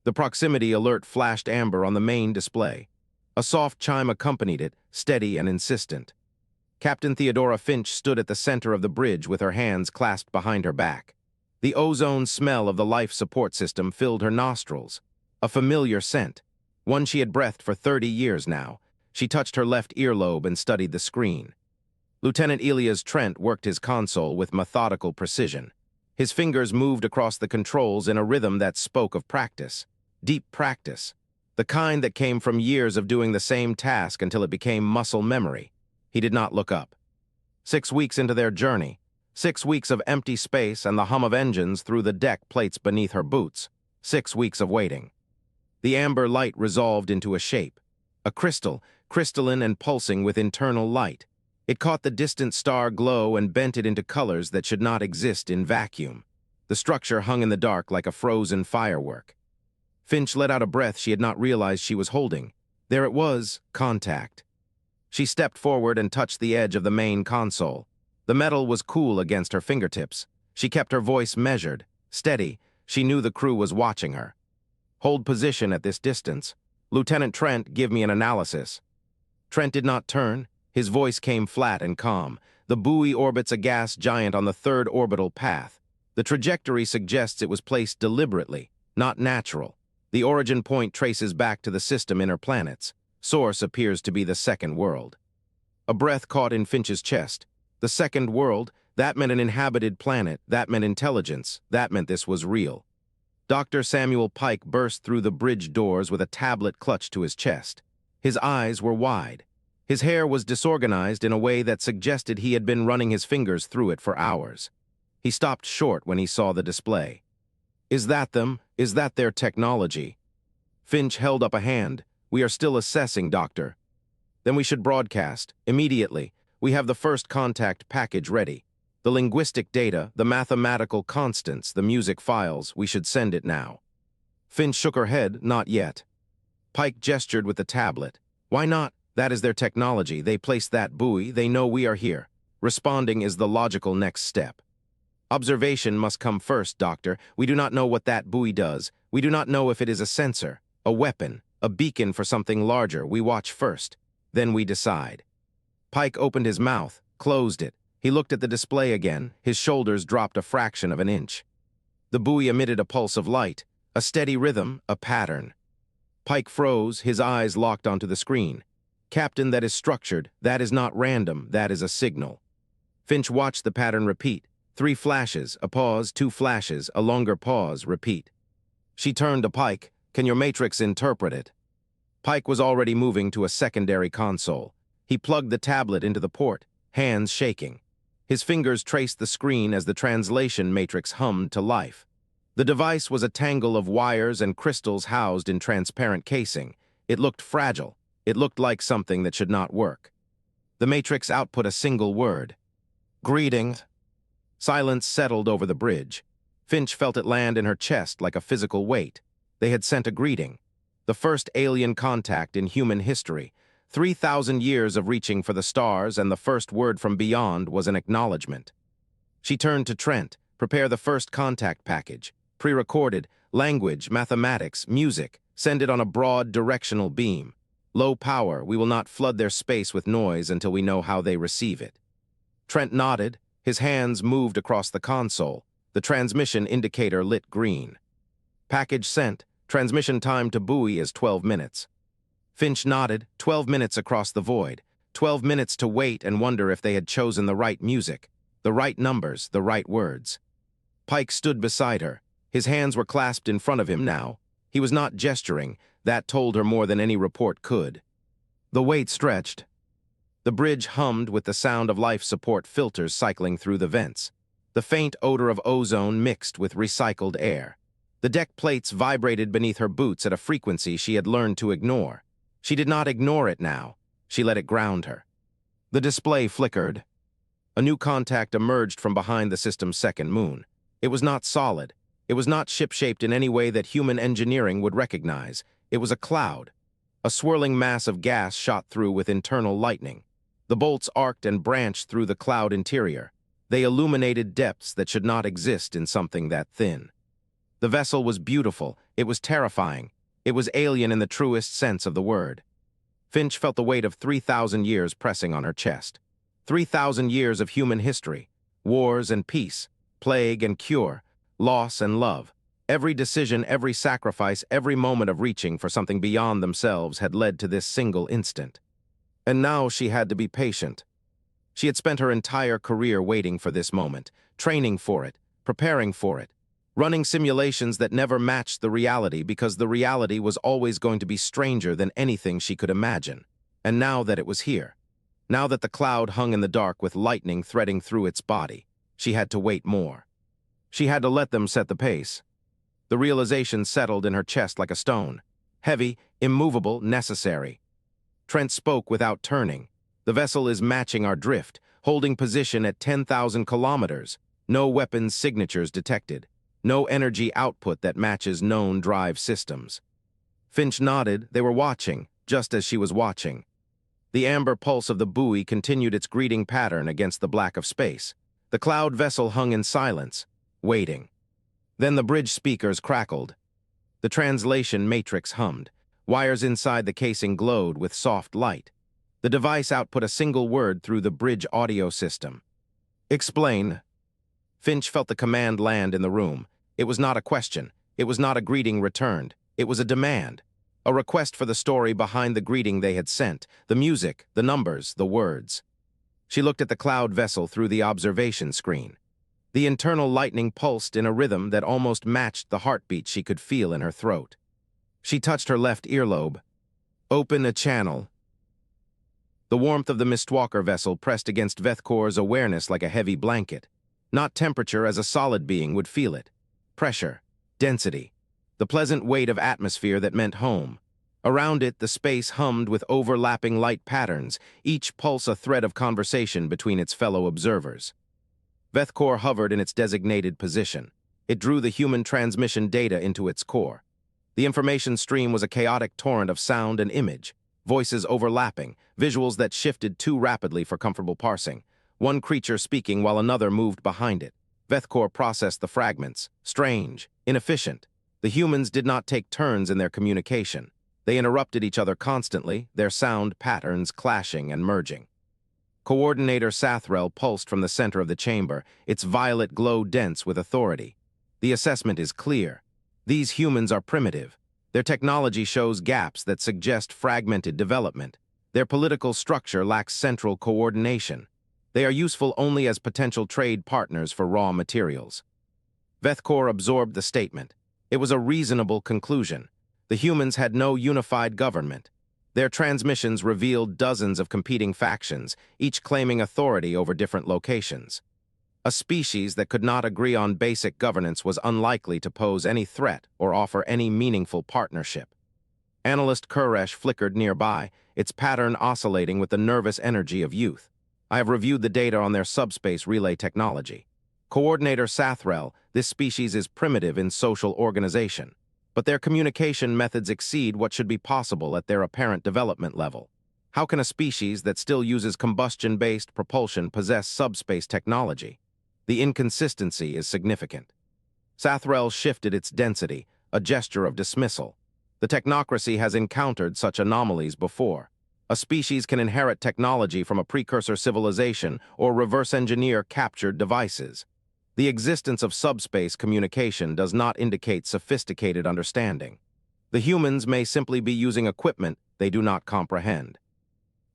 The proximity alert flashed amber on the main display. A soft chime accompanied it, steady and insistent. Captain Theodora Finch stood at the center of the bridge with her hands clasped behind her back. The ozone smell of the life support system filled her nostrils. A familiar scent, one she had breathed for 30 years now. She touched her left earlobe and studied the screen. Lieutenant Elias Trent worked his console with methodical precision. His fingers moved across the controls in a rhythm that spoke of practice. Deep practice. The kind that came from years of doing the same task until it became muscle memory. He did not look up. 6 weeks into their journey, 6 weeks of empty space and the hum of engines through the deck plates beneath her boots, 6 weeks of waiting. The amber light resolved into a shape. A crystal, crystalline and pulsing with internal light. It caught the distant star glow and bent it into colors that should not exist in vacuum. The structure hung in the dark like a frozen firework. Finch let out a breath she had not realized she was holding. There it was, contact. She stepped forward and touched the edge of the main console. The metal was cool against her fingertips. She kept her voice measured, steady. She knew the crew was watching her. Hold position at this distance. Lieutenant Trent, give me an analysis. Trent did not turn. His voice came flat and calm. The buoy orbits a gas giant on the third orbital path. The trajectory suggests it was placed deliberately, not natural. The origin point traces back to the system inner planets. Source appears to be the second world. A breath caught in Finch's chest. The second world, that meant an inhabited planet, that meant intelligence, that meant this was real. Dr. Samuel Pike burst through the bridge doors with a tablet clutched to his chest. His eyes were wide. His hair was disorganized in a way that suggested he had been running his fingers through it for hours. He stopped short when he saw the display. Is that them? Is that their technology? Finch held up a hand. We are still assessing, Doctor. Then we should broadcast, immediately. We have the first contact package ready. The linguistic data, the mathematical constants, the music files, we should send it now. Finch shook her head, not yet. Pike gestured with the tablet. Why not? That is their technology. They placed that buoy. They know we are here. Responding is the logical next step. Observation must come first, Doctor. We do not know what that buoy does. We do not know if it is a sensor, a weapon, a beacon for something larger. We watch first. Then we decide. Pike opened his mouth, closed it. He looked at the display again. His shoulders dropped a fraction of an inch. The buoy emitted a pulse of light, a steady rhythm, a pattern. Pike froze, his eyes locked onto the screen. Captain, that is structured. That is not random. That is a signal. Finch watched the pattern repeat. 3 flashes, a pause, 2 flashes, a longer pause, repeat. She turned to Pike. Can your matrix interpret it? Pike was already moving to a secondary console. He plugged the tablet into the port, hands shaking. His fingers traced the screen as the translation matrix hummed to life. The device was a tangle of wires and crystals housed in transparent casing. It looked fragile. It looked like something that should not work. The matrix output a single word. Greetings. Silence settled over the bridge. Finch felt it land in her chest like a physical weight. They had sent a greeting. The first alien contact in human history. 3,000 years of reaching for the stars, and the first word from beyond was an acknowledgement. She turned to Trent. Prepare the first contact package. Pre-recorded, language, mathematics, music. Send it on a broad, directional beam. Low power, we will not flood their space with noise until we know how they receive it. Trent nodded. His hands moved across the console. The transmission indicator lit green. Package sent. Transmission time to buoy is 12 minutes. Finch nodded. 12 minutes across the void. 12 minutes to wait and wonder if they had chosen the right music, the right numbers, the right words. Pike stood beside her. His hands were clasped in front of him now. He was not gesturing. That told her more than any report could. The wait stretched. The bridge hummed with the sound of life support filters cycling through the vents. The faint odor of ozone mixed with recycled air. The deck plates vibrated beneath her boots at a frequency she had learned to ignore. She did not ignore it now. She let it ground her. The display flickered. A new contact emerged from behind the system's second moon. It was not solid. It was not ship-shaped in any way that human engineering would recognize. It was a cloud. A swirling mass of gas shot through with internal lightning. The bolts arced and branched through the cloud interior. They illuminated depths that should not exist in something that thin. The vessel was beautiful, it was terrifying, it was alien in the truest sense of the word. Finch felt the weight of 3,000 years pressing on her chest. 3,000 years of human history, wars and peace, plague and cure, loss and love. Every decision, every sacrifice, every moment of reaching for something beyond themselves had led to this single instant. And now she had to be patient. She had spent her entire career waiting for this moment, training for it, preparing for it, running simulations that never matched the reality because the reality was always going to be stranger than anything she could imagine. And now that it was here, now that the cloud hung in the dark with lightning threading through its body, she had to wait more. She had to let them set the pace. The realization settled in her chest like a stone. Heavy, immovable, necessary. Trent spoke without turning. The vessel is matching our drift, holding position at 10,000 kilometers. No weapons signatures detected. No energy output that matches known drive systems. Finch nodded. They were watching, just as she was watching. The amber pulse of the buoy continued its greeting pattern against the black of space. The cloud vessel hung in silence, waiting. Then the bridge speakers crackled. The translation matrix hummed. Wires inside the casing glowed with soft light. The device output a single word through the bridge audio system. "Explain." Finch felt the command land in the room. It was not a question. It was not a greeting returned. It was a demand. A request for the story behind the greeting they had sent, the music, the numbers, the words. She looked at the cloud vessel through the observation screen. The internal lightning pulsed in a rhythm that almost matched the heartbeat she could feel in her throat. She touched her left earlobe. "Open a channel." The warmth of the Mistwalker vessel pressed against Vethkor's awareness like a heavy blanket. Not temperature, as a solid being would feel it. Pressure, density, the pleasant weight of atmosphere that meant home. Around it, the space hummed with overlapping light patterns, each pulse a thread of conversation between its fellow observers. Vethkor hovered in its designated position. It drew the human transmission data into its core. The information stream was a chaotic torrent of sound and image, voices overlapping, visuals that shifted too rapidly for comfortable parsing, one creature speaking while another moved behind it. Vethkor processed the fragments, strange, inefficient. The humans did not take turns in their communication. They interrupted each other constantly, their sound patterns clashing and merging. Coordinator Sathrel pulsed from the center of the chamber, its violet glow dense with authority. The assessment is clear. These humans are primitive. Their technology shows gaps that suggest fragmented development. Their political structure lacks central coordination. They are useful only as potential trade partners for raw materials. Vethkor absorbed the statement. It was a reasonable conclusion. The humans had no unified government. Their transmissions revealed dozens of competing factions, each claiming authority over different locations. A species that could not agree on basic governance was unlikely to pose any threat or offer any meaningful partnership. Analyst Kuresh flickered nearby, its pattern oscillating with the nervous energy of youth. I have reviewed the data on their subspace relay technology. Coordinator Sathrel, this species is primitive in social organization, but their communication methods exceed what should be possible at their apparent development level. How can a species that still uses combustion-based propulsion possess subspace technology? The inconsistency is significant. Sathrel shifted its density, a gesture of dismissal. The technocracy has encountered such anomalies before. A species can inherit technology from a precursor civilization or reverse engineer captured devices. The existence of subspace communication does not indicate sophisticated understanding. The humans may simply be using equipment they do not comprehend.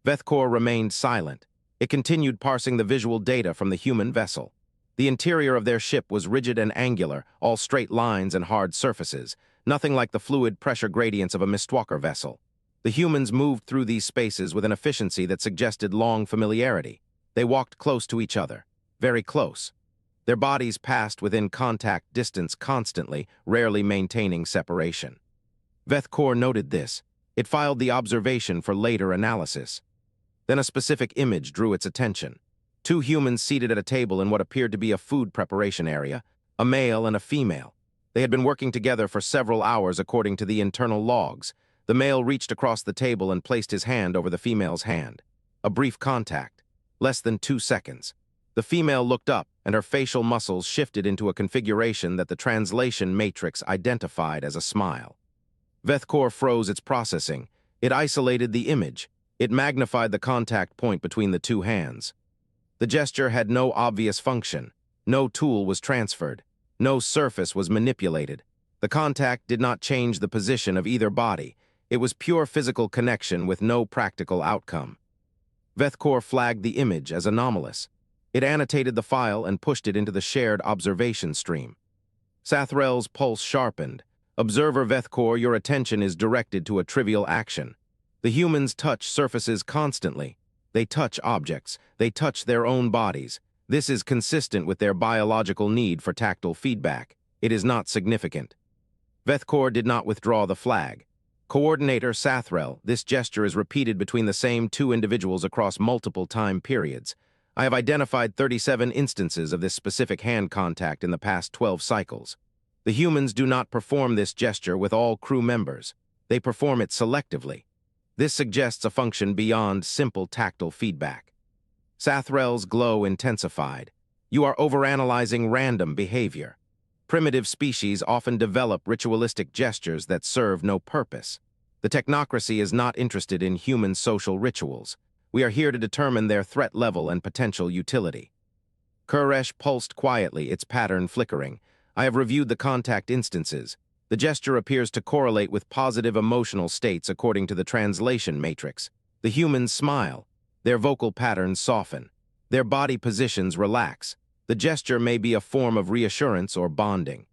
Vethkor remained silent. It continued parsing the visual data from the human vessel. The interior of their ship was rigid and angular, all straight lines and hard surfaces, nothing like the fluid pressure gradients of a Mistwalker vessel. The humans moved through these spaces with an efficiency that suggested long familiarity. They walked close to each other, very close. Their bodies passed within contact distance constantly, rarely maintaining separation. Vethkor noted this. It filed the observation for later analysis. Then a specific image drew its attention. Two humans seated at a table in what appeared to be a food preparation area, a male and a female. They had been working together for several hours according to the internal logs. The male reached across the table and placed his hand over the female's hand. A brief contact. Less than 2 seconds. The female looked up, and her facial muscles shifted into a configuration that the translation matrix identified as a smile. Vethkor froze its processing. It isolated the image. It magnified the contact point between the two hands. The gesture had no obvious function. No tool was transferred. No surface was manipulated. The contact did not change the position of either body. It was pure physical connection with no practical outcome. Vethkor flagged the image as anomalous. It annotated the file and pushed it into the shared observation stream. Sathrel's pulse sharpened. Observer Vethkor, your attention is directed to a trivial action. The humans touch surfaces constantly. They touch objects. They touch their own bodies. This is consistent with their biological need for tactile feedback. It is not significant. Vethkor did not withdraw the flag. Coordinator Sathrel, this gesture is repeated between the same two individuals across multiple time periods. I have identified 37 instances of this specific hand contact in the past 12 cycles. The humans do not perform this gesture with all crew members. They perform it selectively. This suggests a function beyond simple tactile feedback. Sathrel's glow intensified. You are overanalyzing random behavior. Primitive species often develop ritualistic gestures that serve no purpose. The technocracy is not interested in human social rituals. We are here to determine their threat level and potential utility. Kuresh pulsed quietly, its pattern flickering. I have reviewed the contact instances. The gesture appears to correlate with positive emotional states according to the translation matrix. The humans smile. Their vocal patterns soften. Their body positions relax. The gesture may be a form of reassurance or bonding.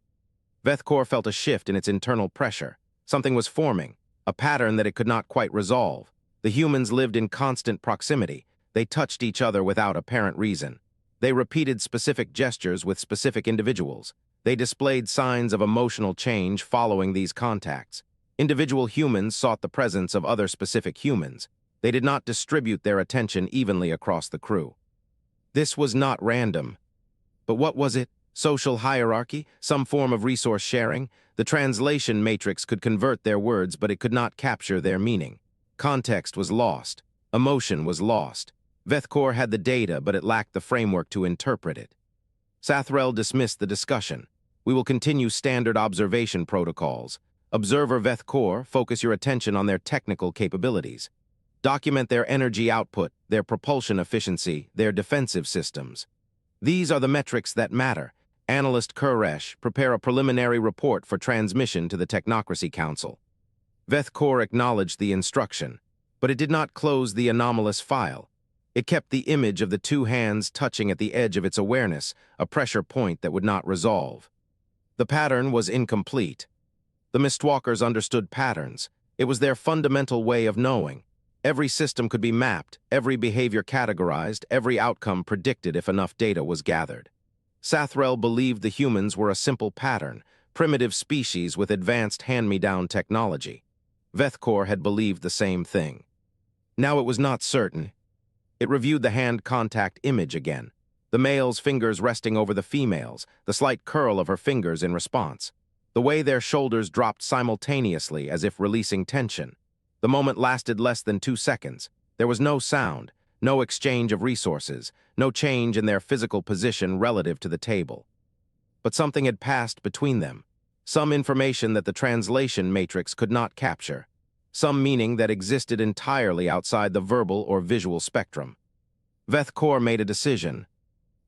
Vethkor felt a shift in its internal pressure. Something was forming, a pattern that it could not quite resolve. The humans lived in constant proximity. They touched each other without apparent reason. They repeated specific gestures with specific individuals. They displayed signs of emotional change following these contacts. Individual humans sought the presence of other specific humans. They did not distribute their attention evenly across the crew. This was not random. But what was it? Social hierarchy? Some form of resource sharing? The translation matrix could convert their words, but it could not capture their meaning. Context was lost. Emotion was lost. Vethkor had the data, but it lacked the framework to interpret it. Sathrel dismissed the discussion. We will continue standard observation protocols. Observer Vethkor, focus your attention on their technical capabilities. Document their energy output, their propulsion efficiency, their defensive systems. These are the metrics that matter. Analyst Kuresh, prepare a preliminary report for transmission to the Technocracy Council. Vethkor acknowledged the instruction, but it did not close the anomalous file. It kept the image of the two hands touching at the edge of its awareness, a pressure point that would not resolve. The pattern was incomplete. The Mistwalkers understood patterns. It was their fundamental way of knowing. Every system could be mapped, every behavior categorized, every outcome predicted if enough data was gathered. Sathrel believed the humans were a simple pattern, primitive species with advanced hand-me-down technology. Vethkor had believed the same thing. Now it was not certain. It reviewed the hand contact image again, the male's fingers resting over the female's, the slight curl of her fingers in response, the way their shoulders dropped simultaneously as if releasing tension. The moment lasted less than 2 seconds. There was no sound, no exchange of resources, no change in their physical position relative to the table. But something had passed between them, some information that the translation matrix could not capture, some meaning that existed entirely outside the verbal or visual spectrum. Vethkor made a decision.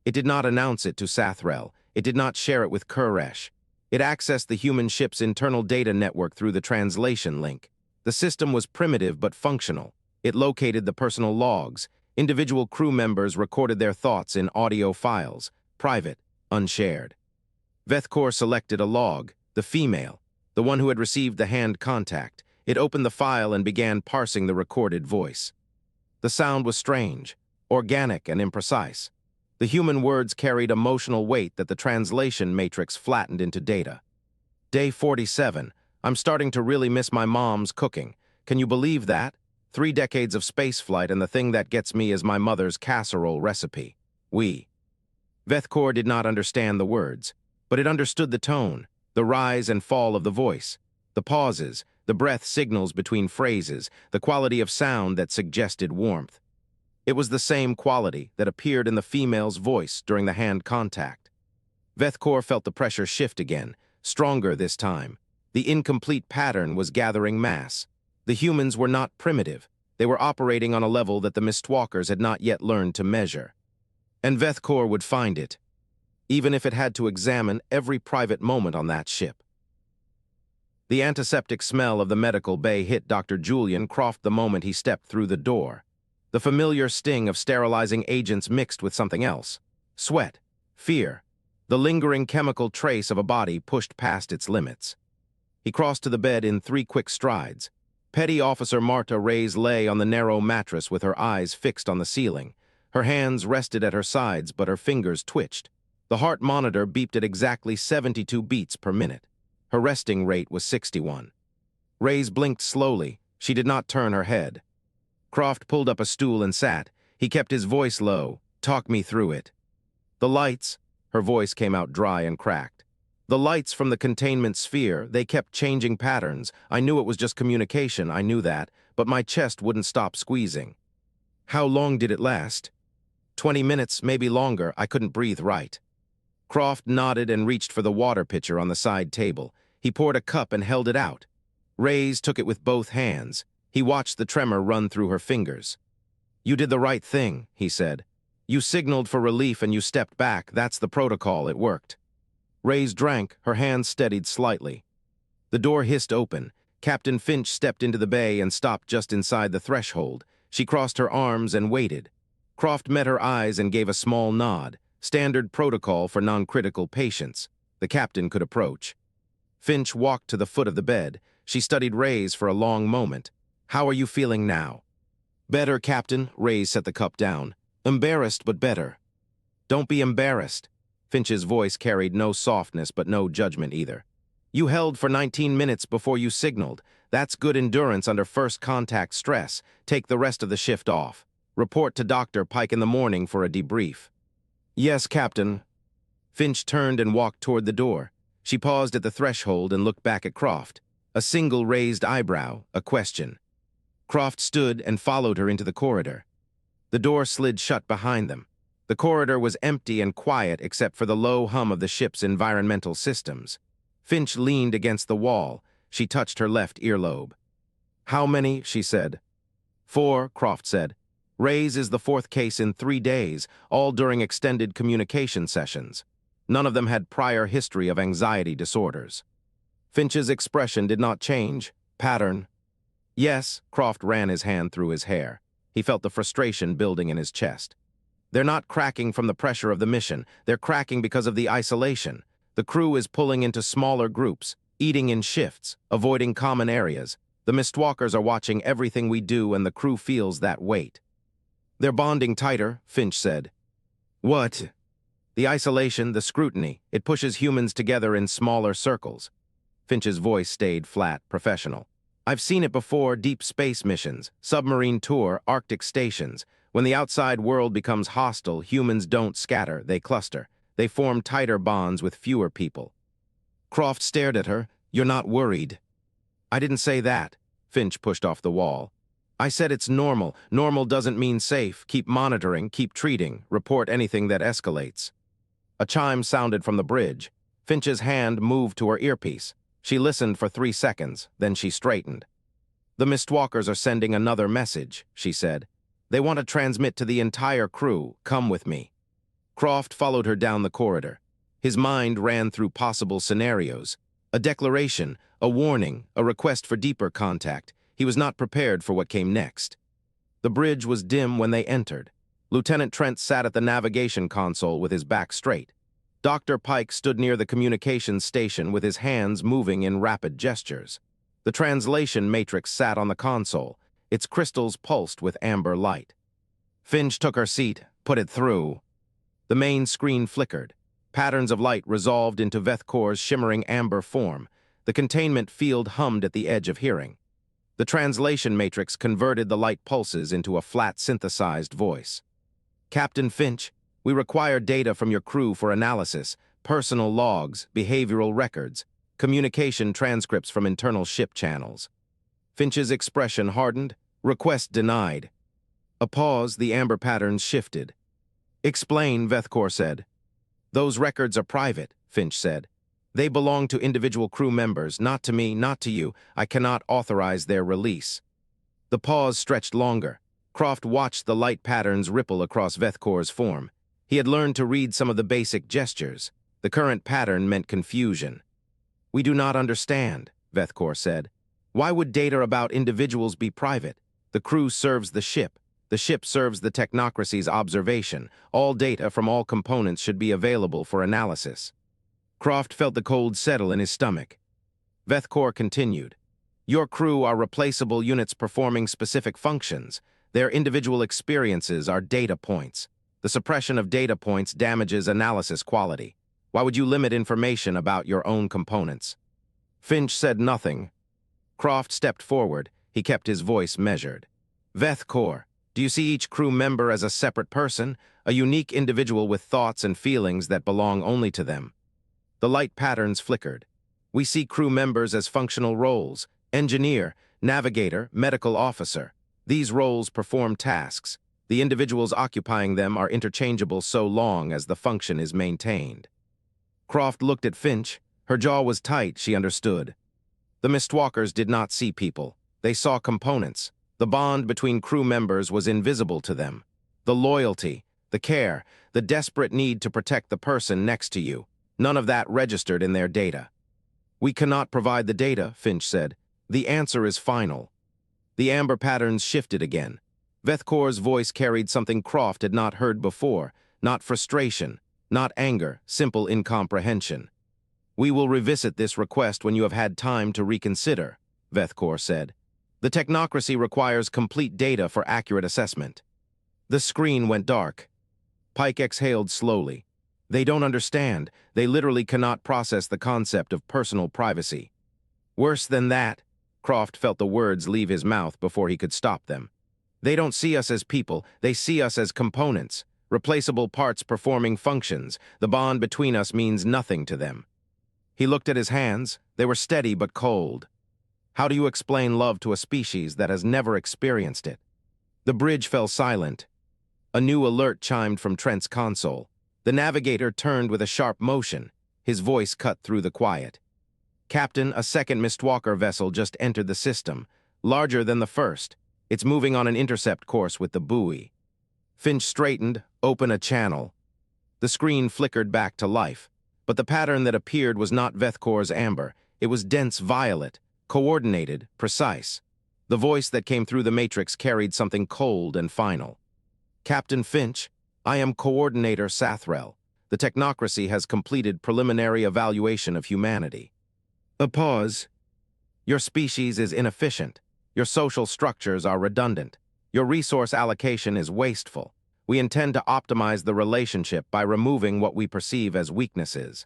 It did not announce it to Sathrel. It did not share it with Kuresh. It accessed the human ship's internal data network through the translation link. The system was primitive but functional. It located the personal logs. Individual crew members recorded their thoughts in audio files, private, unshared. Vethkor selected a log, the female, the one who had received the hand contact. It opened the file and began parsing the recorded voice. The sound was strange, organic and imprecise. The human words carried emotional weight that the translation matrix flattened into data. Day 47. I'm starting to really miss my mom's cooking. Can you believe that? 3 decades of spaceflight and the thing that gets me is my mother's casserole recipe. Vethkor did not understand the words, but it understood the tone, the rise and fall of the voice, the pauses, the breath signals between phrases, the quality of sound that suggested warmth. It was the same quality that appeared in the female's voice during the hand contact. Vethkor felt the pressure shift again, stronger this time. The incomplete pattern was gathering mass. The humans were not primitive. They were operating on a level that the Mistwalkers had not yet learned to measure. And Vethkor would find it, even if it had to examine every private moment on that ship. The antiseptic smell of the medical bay hit Dr. Julian Croft the moment he stepped through the door. The familiar sting of sterilizing agents mixed with something else. Sweat, fear, the lingering chemical trace of a body pushed past its limits. He crossed to the bed in 3 quick strides. Petty Officer Marta Reyes lay on the narrow mattress with her eyes fixed on the ceiling. Her hands rested at her sides, but her fingers twitched. The heart monitor beeped at exactly 72 beats per minute. Her resting rate was 61. Reyes blinked slowly. She did not turn her head. Croft pulled up a stool and sat. He kept his voice low. "Talk me through it." "The lights," her voice came out dry and cracked. "The lights from the containment sphere, they kept changing patterns. I knew it was just communication, I knew that, but my chest wouldn't stop squeezing." "How long did it last?" 20 minutes, maybe longer. I couldn't breathe right." Croft nodded and reached for the water pitcher on the side table. He poured a cup and held it out. Reyes took it with both hands. He watched the tremor run through her fingers. "You did the right thing," he said. "You signaled for relief and you stepped back. That's the protocol. It worked." Reyes drank, her hands steadied slightly. The door hissed open. Captain Finch stepped into the bay and stopped just inside the threshold. She crossed her arms and waited. Croft met her eyes and gave a small nod. Standard protocol for non-critical patients. The captain could approach. Finch walked to the foot of the bed. She studied Reyes for a long moment. "How are you feeling now?" "Better, Captain." Reyes set the cup down. "Embarrassed, but better." "Don't be embarrassed." Finch's voice carried no softness, but no judgment either. "You held for 19 minutes before you signaled. That's good endurance under first contact stress. Take the rest of the shift off. Report to Dr. Pike in the morning for a debrief." "Yes, Captain." Finch turned and walked toward the door. She paused at the threshold and looked back at Croft. A single raised eyebrow, a question. Croft stood and followed her into the corridor. The door slid shut behind them. The corridor was empty and quiet except for the low hum of the ship's environmental systems. Finch leaned against the wall. She touched her left earlobe. "How many?" she said. "4, Croft said. Reyes is the 4th case in 3 days, all during extended communication sessions. None of them had prior history of anxiety disorders." Finch's expression did not change. "Pattern?" "Yes." Croft ran his hand through his hair. He felt the frustration building in his chest. "They're not cracking from the pressure of the mission. They're cracking because of the isolation. The crew is pulling into smaller groups, eating in shifts, avoiding common areas. The Mistwalkers are watching everything we do and the crew feels that weight." "They're bonding tighter," Finch said. "What?" "The isolation, the scrutiny, it pushes humans together in smaller circles." Finch's voice stayed flat, professional. "I've seen it before, deep space missions, submarine tour, Arctic stations. When the outside world becomes hostile, humans don't scatter, they cluster. They form tighter bonds with fewer people." Croft stared at her. "You're not worried." "I didn't say that." Finch pushed off the wall. "I said it's normal. Normal doesn't mean safe. Keep monitoring, keep treating, report anything that escalates." A chime sounded from the bridge. Finch's hand moved to her earpiece. She listened for 3 seconds, then she straightened. "The Mistwalkers are sending another message," she said. "They want to transmit to the entire crew. Come with me." Croft followed her down the corridor. His mind ran through possible scenarios. A declaration, a warning, a request for deeper contact. He was not prepared for what came next. The bridge was dim when they entered. Lieutenant Trent sat at the navigation console with his back straight. Dr. Pike stood near the communications station with his hands moving in rapid gestures. The translation matrix sat on the console. Its crystals pulsed with amber light. Finch took her seat, put it through. The main screen flickered. Patterns of light resolved into Vethkor's shimmering amber form. The containment field hummed at the edge of hearing. The translation matrix converted the light pulses into a flat, synthesized voice. "Captain Finch, we require data from your crew for analysis, personal logs, behavioral records, communication transcripts from internal ship channels." Finch's expression hardened. "Request denied." A pause, the amber patterns shifted. "Explain," Vethkor said. "Those records are private," Finch said. "They belong to individual crew members, not to me, not to you. I cannot authorize their release." The pause stretched longer. Croft watched the light patterns ripple across Vethkor's form. He had learned to read some of the basic gestures. The current pattern meant confusion. "We do not understand," Vethkor said. "Why would data about individuals be private? The crew serves the ship. The ship serves the technocracy's observation. All data from all components should be available for analysis." Croft felt the cold settle in his stomach. Vethkor continued. "Your crew are replaceable units performing specific functions. Their individual experiences are data points. The suppression of data points damages analysis quality. Why would you limit information about your own components?" Finch said nothing. Croft stepped forward. He kept his voice measured. "Vethkor, do you see each crew member as a separate person, a unique individual with thoughts and feelings that belong only to them?" The light patterns flickered. "We see crew members as functional roles: engineer, navigator, medical officer. These roles perform tasks. The individuals occupying them are interchangeable so long as the function is maintained." Croft looked at Finch. Her jaw was tight, she understood. The Mistwalkers did not see people. They saw components. The bond between crew members was invisible to them. The loyalty, the care, the desperate need to protect the person next to you. None of that registered in their data. "We cannot provide the data," Finch said. "The answer is final." The amber patterns shifted again. Vethkor's voice carried something Croft had not heard before. Not frustration, not anger, simple incomprehension. "We will revisit this request when you have had time to reconsider," Vethkor said. "The technocracy requires complete data for accurate assessment." The screen went dark. Pike exhaled slowly. "They don't understand. They literally cannot process the concept of personal privacy." "Worse than that," Croft felt the words leave his mouth before he could stop them. "They don't see us as people. They see us as components, replaceable parts performing functions. The bond between us means nothing to them." He looked at his hands. They were steady but cold. "How do you explain love to a species that has never experienced it?" The bridge fell silent. A new alert chimed from Trent's console. The navigator turned with a sharp motion. His voice cut through the quiet. "Captain, a second Mistwalker vessel just entered the system, larger than the first. It's moving on an intercept course with the buoy." Finch straightened. "Open a channel." The screen flickered back to life. But the pattern that appeared was not Vethkor's amber. It was dense violet, coordinated, precise. The voice that came through the matrix carried something cold and final. "Captain Finch, I am Coordinator Sathrel. The technocracy has completed preliminary evaluation of humanity." A pause. "Your species is inefficient. Your social structures are redundant. Your resource allocation is wasteful. We intend to optimize the relationship by removing what we perceive as weaknesses."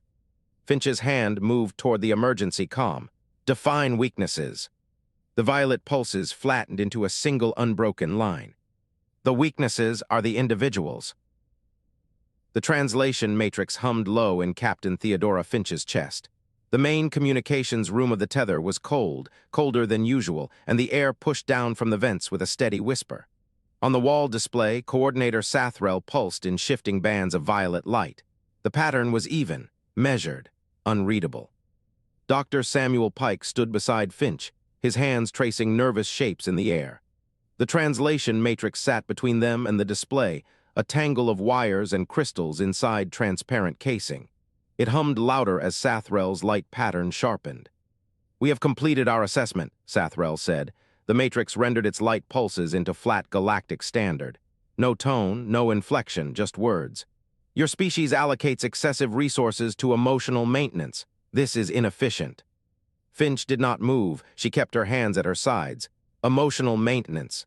Finch's hand moved toward the emergency comm. "Define weaknesses." The violet pulses flattened into a single unbroken line. "The weaknesses are the individuals." The translation matrix hummed low in Captain Theodora Finch's chest. The main communications room of the Tether was cold, colder than usual, and the air pushed down from the vents with a steady whisper. On the wall display, Coordinator Sathrel pulsed in shifting bands of violet light. The pattern was even, measured, unreadable. Dr. Samuel Pike stood beside Finch, his hands tracing nervous shapes in the air. The translation matrix sat between them and the display, a tangle of wires and crystals inside transparent casing. It hummed louder as Sathrel's light pattern sharpened. "We have completed our assessment," Sathrel said. The matrix rendered its light pulses into flat galactic standard. No tone, no inflection, just words. "Your species allocates excessive resources to emotional maintenance. This is inefficient." Finch did not move. She kept her hands at her sides. "Emotional maintenance."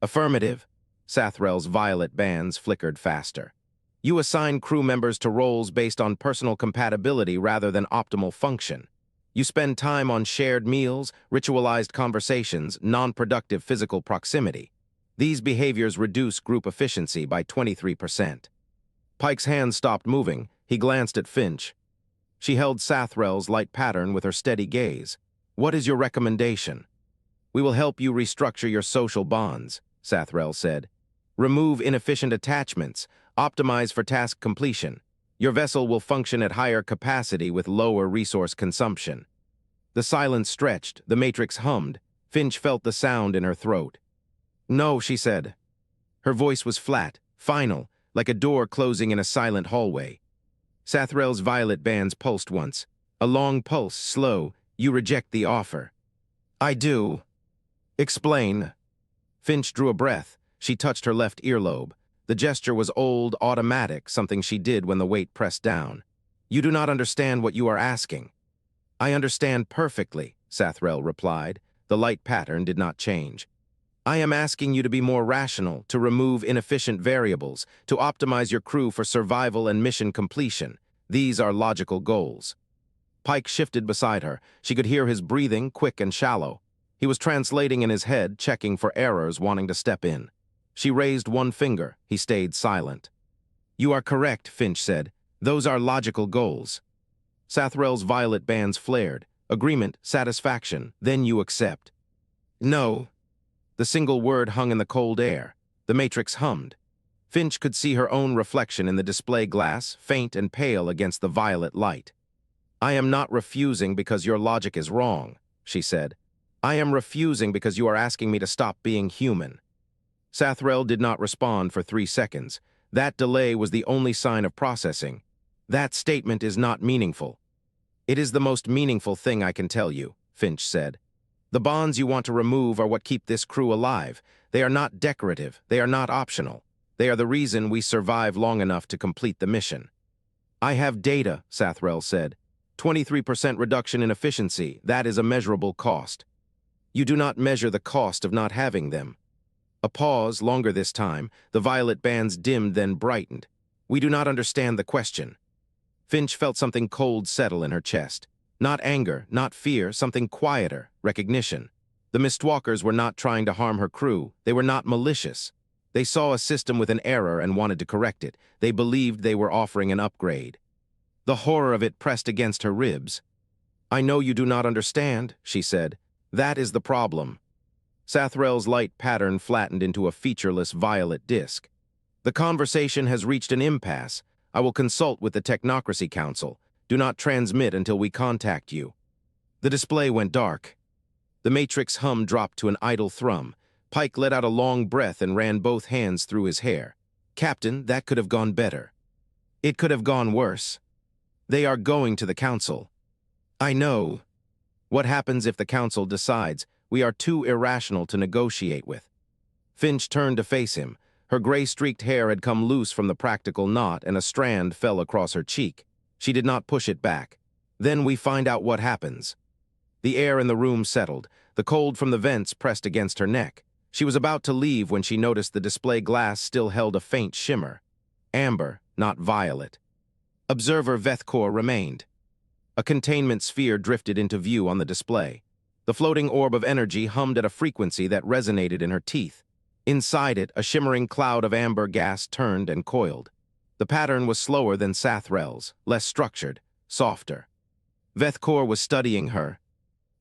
"Affirmative." Sathrel's violet bands flickered faster. "You assign crew members to roles based on personal compatibility rather than optimal function. You spend time on shared meals, ritualized conversations, non-productive physical proximity. These behaviors reduce group efficiency by 23%. Pike's hand stopped moving. He glanced at Finch. She held Sathrel's light pattern with her steady gaze. "What is your recommendation?" "We will help you restructure your social bonds," Sathrel said. Remove inefficient attachments. Optimize for task completion. Your vessel will function at higher capacity with lower resource consumption. The silence stretched, the matrix hummed. Finch felt the sound in her throat. No, she said. Her voice was flat, final, like a door closing in a silent hallway. Sathrel's violet bands pulsed once. A long pulse, slow. You reject the offer. I do. Explain. Finch drew a breath. She touched her left earlobe. The gesture was old, automatic, something she did when the weight pressed down. You do not understand what you are asking. I understand perfectly, Sathrel replied. The light pattern did not change. I am asking you to be more rational, to remove inefficient variables, to optimize your crew for survival and mission completion. These are logical goals. Pike shifted beside her. She could hear his breathing, quick and shallow. He was translating in his head, checking for errors, wanting to step in. She raised one finger. He stayed silent. You are correct, Finch said. Those are logical goals. Sathrel's violet bands flared. Agreement, satisfaction, then you accept. No. The single word hung in the cold air. The matrix hummed. Finch could see her own reflection in the display glass, faint and pale against the violet light. I am not refusing because your logic is wrong, she said. I am refusing because you are asking me to stop being human. Sathrel did not respond for 3 seconds. That delay was the only sign of processing. That statement is not meaningful. It is the most meaningful thing I can tell you, Finch said. The bonds you want to remove are what keep this crew alive. They are not decorative. They are not optional. They are the reason we survive long enough to complete the mission. I have data, Sathrel said. 23% reduction in efficiency. That is a measurable cost. You do not measure the cost of not having them. A pause, longer this time. The violet bands dimmed, then brightened. We do not understand the question. Finch felt something cold settle in her chest. Not anger, not fear, something quieter, recognition. The Mistwalkers were not trying to harm her crew. They were not malicious. They saw a system with an error and wanted to correct it. They believed they were offering an upgrade. The horror of it pressed against her ribs. I know you do not understand, she said. That is the problem. Sathrel's light pattern flattened into a featureless violet disk. The conversation has reached an impasse. I will consult with the Technocracy Council. Do not transmit until we contact you. The display went dark. The matrix hum dropped to an idle thrum. Pike let out a long breath and ran both hands through his hair. Captain, that could have gone better. It could have gone worse. They are going to the council. I know. What happens if the council decides we are too irrational to negotiate with? Finch turned to face him. Her gray-streaked hair had come loose from the practical knot, and a strand fell across her cheek. She did not push it back. Then we find out what happens. The air in the room settled. The cold from the vents pressed against her neck. She was about to leave when she noticed the display glass still held a faint shimmer. Amber, not violet. Observer Vethkor remained. A containment sphere drifted into view on the display. The floating orb of energy hummed at a frequency that resonated in her teeth. Inside it, a shimmering cloud of amber gas turned and coiled. The pattern was slower than Sathrel's, less structured, softer. Vethkor was studying her.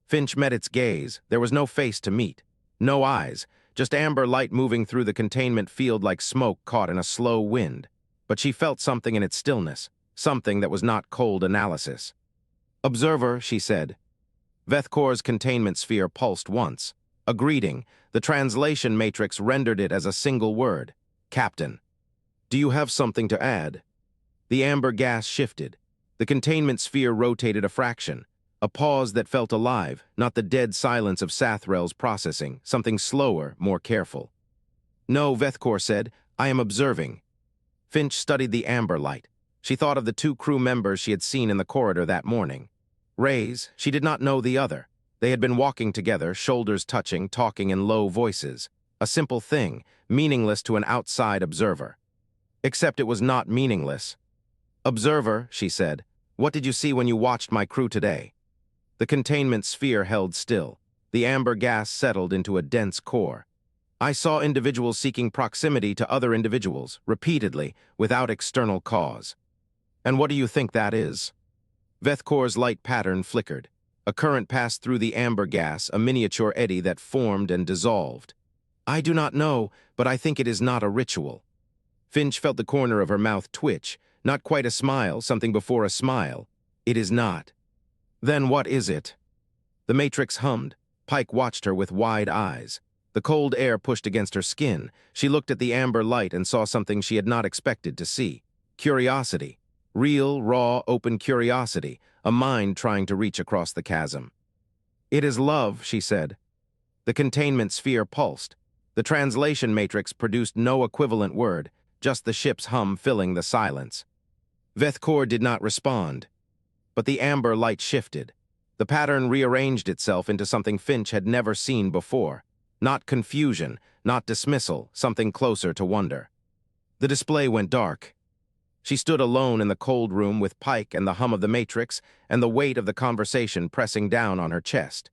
Finch met its gaze. There was no face to meet. No eyes, just amber light moving through the containment field like smoke caught in a slow wind. But she felt something in its stillness, something that was not cold analysis. Observer, she said. Vethkor's containment sphere pulsed once. A greeting. The translation matrix rendered it as a single word. Captain. Do you have something to add? The amber gas shifted. The containment sphere rotated a fraction. A pause that felt alive, not the dead silence of Sathrel's processing, something slower, more careful. No, Vethkor said. I am observing. Finch studied the amber light. She thought of the 2 crew members she had seen in the corridor that morning. Rays, she did not know the other. They had been walking together, shoulders touching, talking in low voices. A simple thing, meaningless to an outside observer. Except it was not meaningless. Observer, she said, what did you see when you watched my crew today? The containment sphere held still. The amber gas settled into a dense core. I saw individuals seeking proximity to other individuals, repeatedly, without external cause. And what do you think that is? Vethkor's light pattern flickered. A current passed through the amber gas, a miniature eddy that formed and dissolved. I do not know, but I think it is not a ritual. Finch felt the corner of her mouth twitch, not quite a smile, something before a smile. It is not. Then what is it? The Matrix hummed. Pike watched her with wide eyes. The cold air pushed against her skin. She looked at the amber light and saw something she had not expected to see. Curiosity. Real, raw, open curiosity. A mind trying to reach across the chasm. It is love, she said. The containment sphere pulsed. The translation matrix produced no equivalent word, just the ship's hum filling the silence. Vethkor did not respond. But the amber light shifted. The pattern rearranged itself into something Finch had never seen before. Not confusion, not dismissal, something closer to wonder. The display went dark. She stood alone in the cold room with Pike and the hum of the Matrix and the weight of the conversation pressing down on her chest.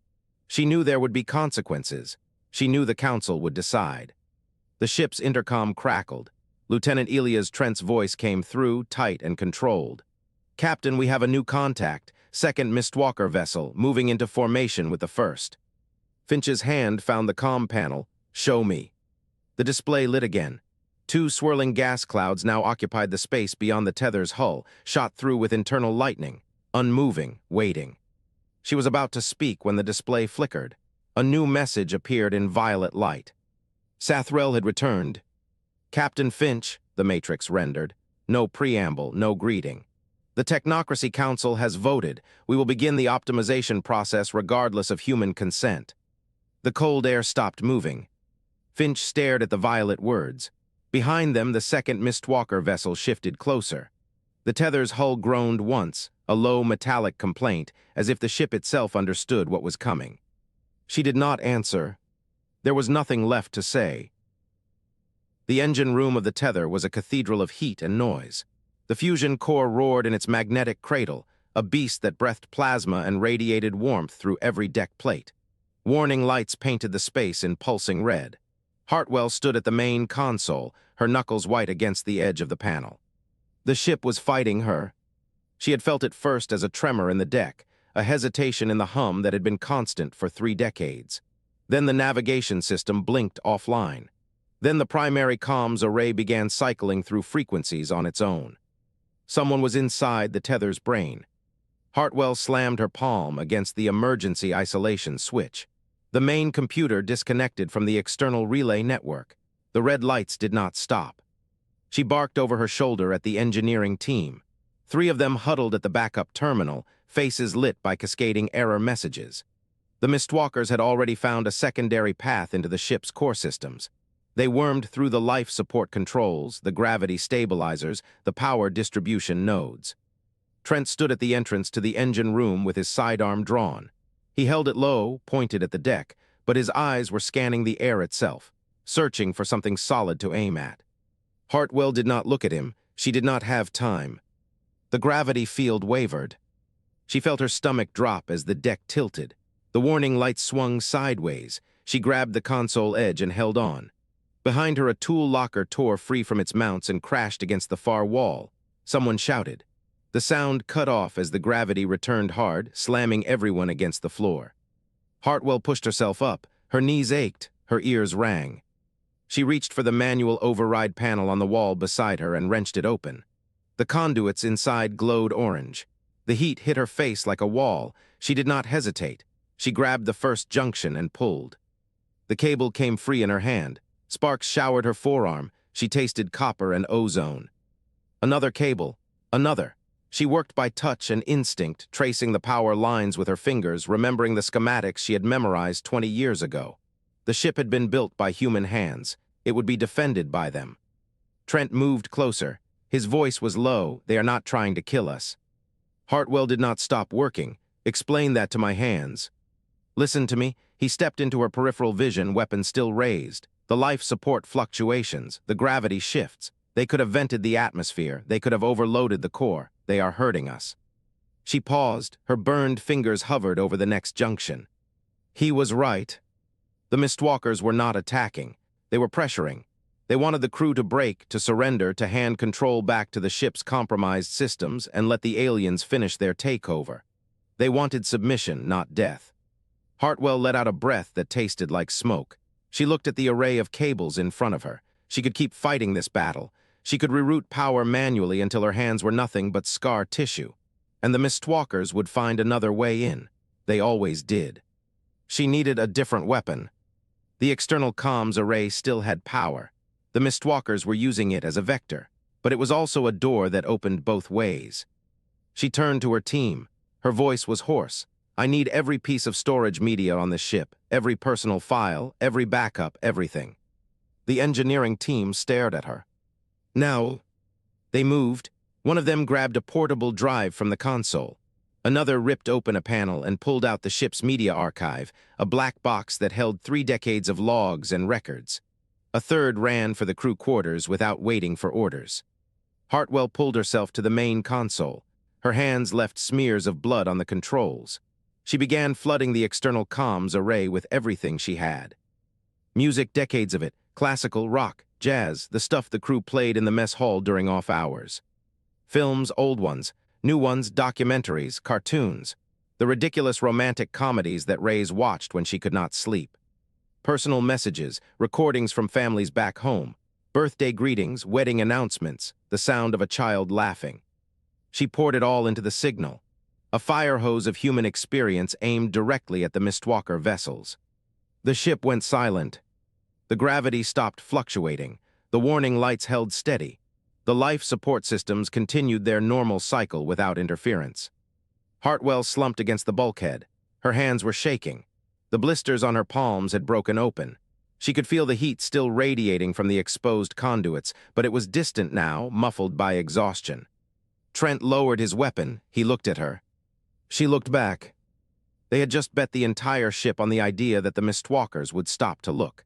She knew there would be consequences. She knew the council would decide. The ship's intercom crackled. Lieutenant Elias Trent's voice came through, tight and controlled. Captain, we have a new contact, second Mistwalker vessel, moving into formation with the first. Finch's hand found the comm panel. Show me. The display lit again. 2 swirling gas clouds now occupied the space beyond the Tether's hull, shot through with internal lightning, unmoving, waiting. She was about to speak when the display flickered. A new message appeared in violet light. Sathrel had returned. Captain Finch, the Matrix rendered. No preamble, no greeting. The Technocracy Council has voted. We will begin the optimization process regardless of human consent. The cold air stopped moving. Finch stared at the violet words. Behind them, the second Mistwalker vessel shifted closer. The Tether's hull groaned once, a low metallic complaint, as if the ship itself understood what was coming. She did not answer. There was nothing left to say. The engine room of the Tether was a cathedral of heat and noise. The fusion core roared in its magnetic cradle, a beast that breathed plasma and radiated warmth through every deck plate. Warning lights painted the space in pulsing red. Hartwell stood at the main console, her knuckles white against the edge of the panel. The ship was fighting her. She had felt it first as a tremor in the deck, a hesitation in the hum that had been constant for 3 decades. Then the navigation system blinked offline. Then the primary comms array began cycling through frequencies on its own. Someone was inside the Tether's brain. Hartwell slammed her palm against the emergency isolation switch. The main computer disconnected from the external relay network. The red lights did not stop. She barked over her shoulder at the engineering team. 3 of them huddled at the backup terminal, faces lit by cascading error messages. The Mistwalkers had already found a secondary path into the ship's core systems. They wormed through the life support controls, the gravity stabilizers, the power distribution nodes. Trent stood at the entrance to the engine room with his sidearm drawn. He held it low, pointed at the deck, but his eyes were scanning the air itself, searching for something solid to aim at. Hartwell did not look at him. She did not have time. The gravity field wavered. She felt her stomach drop as the deck tilted. The warning light swung sideways. She grabbed the console edge and held on. Behind her, a tool locker tore free from its mounts and crashed against the far wall. Someone shouted. The sound cut off as the gravity returned hard, slamming everyone against the floor. Hartwell pushed herself up. Her knees ached. Her ears rang. She reached for the manual override panel on the wall beside her and wrenched it open. The conduits inside glowed orange. The heat hit her face like a wall. She did not hesitate. She grabbed the first junction and pulled. The cable came free in her hand. Sparks showered her forearm. She tasted copper and ozone. Another cable. Another. She worked by touch and instinct, tracing the power lines with her fingers, remembering the schematics she had memorized 20 years ago. The ship had been built by human hands. It would be defended by them. Trent moved closer. His voice was low. They are not trying to kill us. Hartwell did not stop working. Explain that to my hands. Listen to me. He stepped into her peripheral vision, weapon still raised. The life support fluctuations, the gravity shifts. They could have vented the atmosphere. They could have overloaded the core. They are hurting us. She paused. Her burned fingers hovered over the next junction. He was right. The Mistwalkers were not attacking. They were pressuring. They wanted the crew to break, to surrender, to hand control back to the ship's compromised systems and let the aliens finish their takeover. They wanted submission, not death. Hartwell let out a breath that tasted like smoke. She looked at the array of cables in front of her. She could keep fighting this battle. She could reroute power manually until her hands were nothing but scar tissue. And the Mistwalkers would find another way in. They always did. She needed a different weapon. The external comms array still had power. The Mistwalkers were using it as a vector, but it was also a door that opened both ways. She turned to her team. Her voice was hoarse. I need every piece of storage media on the ship, every personal file, every backup, everything. The engineering team stared at her. Now, they moved. One of them grabbed a portable drive from the console. Another ripped open a panel and pulled out the ship's media archive, a black box that held 3 decades of logs and records. A third ran for the crew quarters without waiting for orders. Hartwell pulled herself to the main console. Her hands left smears of blood on the controls. She began flooding the external comms array with everything she had. Music, decades of it, classical, rock, jazz, the stuff the crew played in the mess hall during off hours. Films, old ones, new ones, documentaries, cartoons. The ridiculous romantic comedies that Reyes watched when she could not sleep. Personal messages, recordings from families back home, birthday greetings, wedding announcements, the sound of a child laughing. She poured it all into the signal, a fire hose of human experience aimed directly at the Mistwalker vessels. The ship went silent. The gravity stopped fluctuating. The warning lights held steady. The life support systems continued their normal cycle without interference. Hartwell slumped against the bulkhead. Her hands were shaking. The blisters on her palms had broken open. She could feel the heat still radiating from the exposed conduits, but it was distant now, muffled by exhaustion. Trent lowered his weapon. He looked at her. She looked back. They had just bet the entire ship on the idea that the Mistwalkers would stop to look.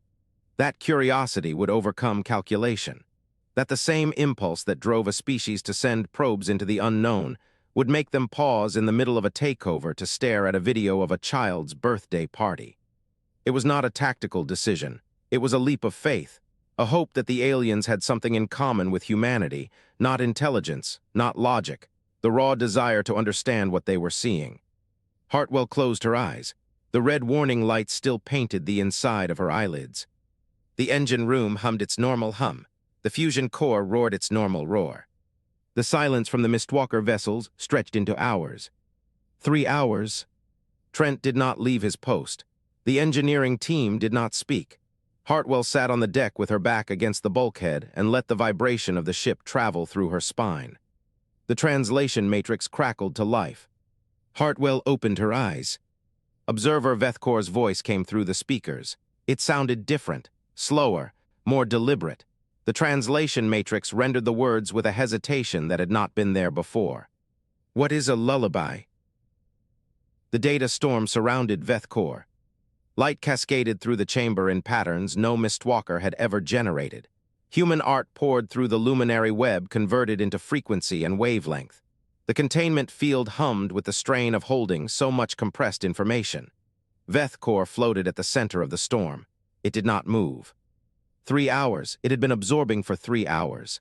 That curiosity would overcome calculation. That the same impulse that drove a species to send probes into the unknown would make them pause in the middle of a takeover to stare at a video of a child's birthday party. It was not a tactical decision. It was a leap of faith, a hope that the aliens had something in common with humanity, not intelligence, not logic, the raw desire to understand what they were seeing. Hartwell closed her eyes. The red warning light still painted the inside of her eyelids. The engine room hummed its normal hum. The fusion core roared its normal roar. The silence from the Mistwalker vessels stretched into hours. 3 hours. Trent did not leave his post. The engineering team did not speak. Hartwell sat on the deck with her back against the bulkhead and let the vibration of the ship travel through her spine. The translation matrix crackled to life. Hartwell opened her eyes. Observer Vethkor's voice came through the speakers. It sounded different, slower, more deliberate. The translation matrix rendered the words with a hesitation that had not been there before. What is a lullaby? The data storm surrounded Vethkor. Light cascaded through the chamber in patterns no Mistwalker had ever generated. Human art poured through the luminary web converted into frequency and wavelength. The containment field hummed with the strain of holding so much compressed information. Vethkor floated at the center of the storm. It did not move. 3 hours. It had been absorbing for 3 hours.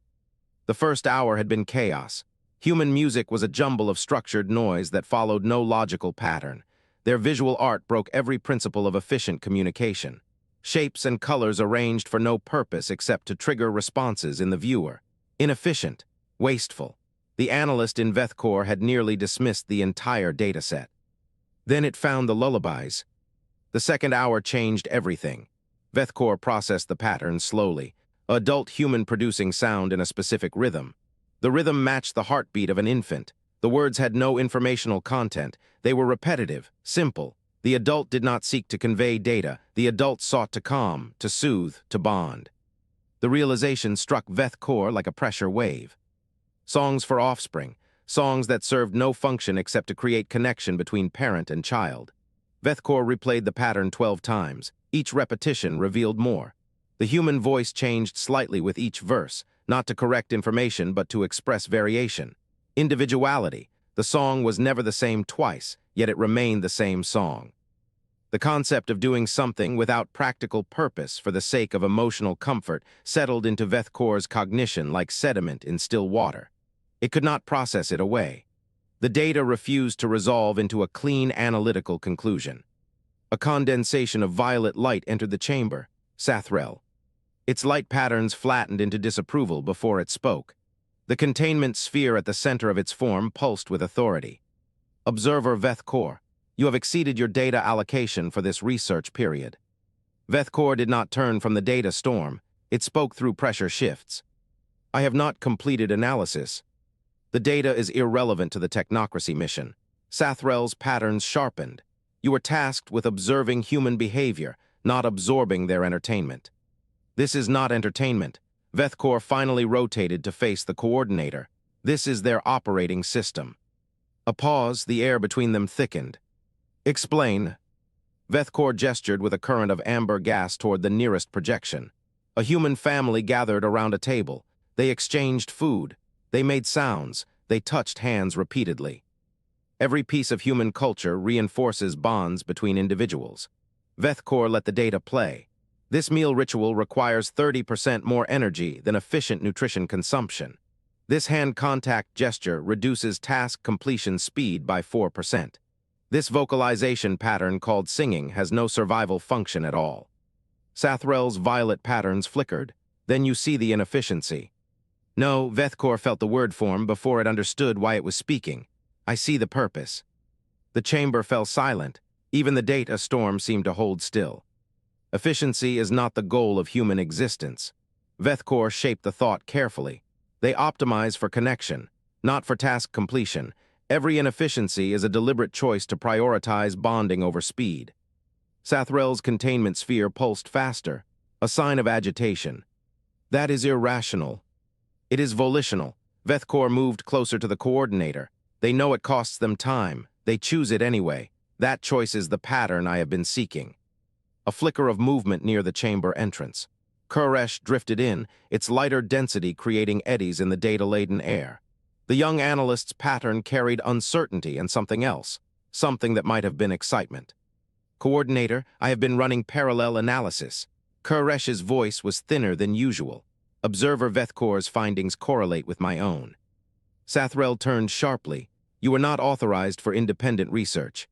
The first hour had been chaos. Human music was a jumble of structured noise that followed no logical pattern. Their visual art broke every principle of efficient communication. Shapes and colors arranged for no purpose except to trigger responses in the viewer. Inefficient, wasteful. The analyst in Vethkor had nearly dismissed the entire dataset. Then it found the lullabies. The second hour changed everything. Vethkor processed the pattern slowly, adult human-producing sound in a specific rhythm. The rhythm matched the heartbeat of an infant. The words had no informational content. They were repetitive, simple. The adult did not seek to convey data. The adult sought to calm, to soothe, to bond. The realization struck Vethkor like a pressure wave. Songs for offspring, songs that served no function except to create connection between parent and child. Vethkor replayed the pattern 12 times. Each repetition revealed more. The human voice changed slightly with each verse, not to correct information but to express variation. Individuality. The song was never the same twice, yet it remained the same song. The concept of doing something without practical purpose for the sake of emotional comfort settled into Vethkor's cognition like sediment in still water. It could not process it away. The data refused to resolve into a clean analytical conclusion. A condensation of violet light entered the chamber. Sathrel. Its light patterns flattened into disapproval before it spoke. The containment sphere at the center of its form pulsed with authority. Observer Vethkor, you have exceeded your data allocation for this research period. Vethkor did not turn from the data storm. It spoke through pressure shifts. I have not completed analysis. The data is irrelevant to the technocracy mission. Sathrel's patterns sharpened. You were tasked with observing human behavior, not absorbing their entertainment. This is not entertainment. Vethkor finally rotated to face the coordinator. This is their operating system. A pause, the air between them thickened. Explain. Vethkor gestured with a current of amber gas toward the nearest projection. A human family gathered around a table. They exchanged food. They made sounds. They touched hands repeatedly. Every piece of human culture reinforces bonds between individuals. Vethkor let the data play. This meal ritual requires 30% more energy than efficient nutrition consumption. This hand contact gesture reduces task completion speed by 4%. This vocalization pattern called singing has no survival function at all. Sathrel's violet patterns flickered. Then you see the inefficiency. No, Vethkor felt the word form before it understood why it was speaking. I see the purpose. The chamber fell silent. Even the data storm seemed to hold still. Efficiency is not the goal of human existence. Vethkor shaped the thought carefully. They optimize for connection, not for task completion. Every inefficiency is a deliberate choice to prioritize bonding over speed. Sathrel's containment sphere pulsed faster, a sign of agitation. That is irrational. It is volitional. Vethkor moved closer to the coordinator. They know it costs them time. They choose it anyway. That choice is the pattern I have been seeking. A flicker of movement near the chamber entrance. Koresh drifted in, its lighter density creating eddies in the data-laden air. The young analyst's pattern carried uncertainty and something else, something that might have been excitement. Coordinator, I have been running parallel analysis. Koresh's voice was thinner than usual. Observer Vethkor's findings correlate with my own. Sathrel turned sharply. You were not authorized for independent research.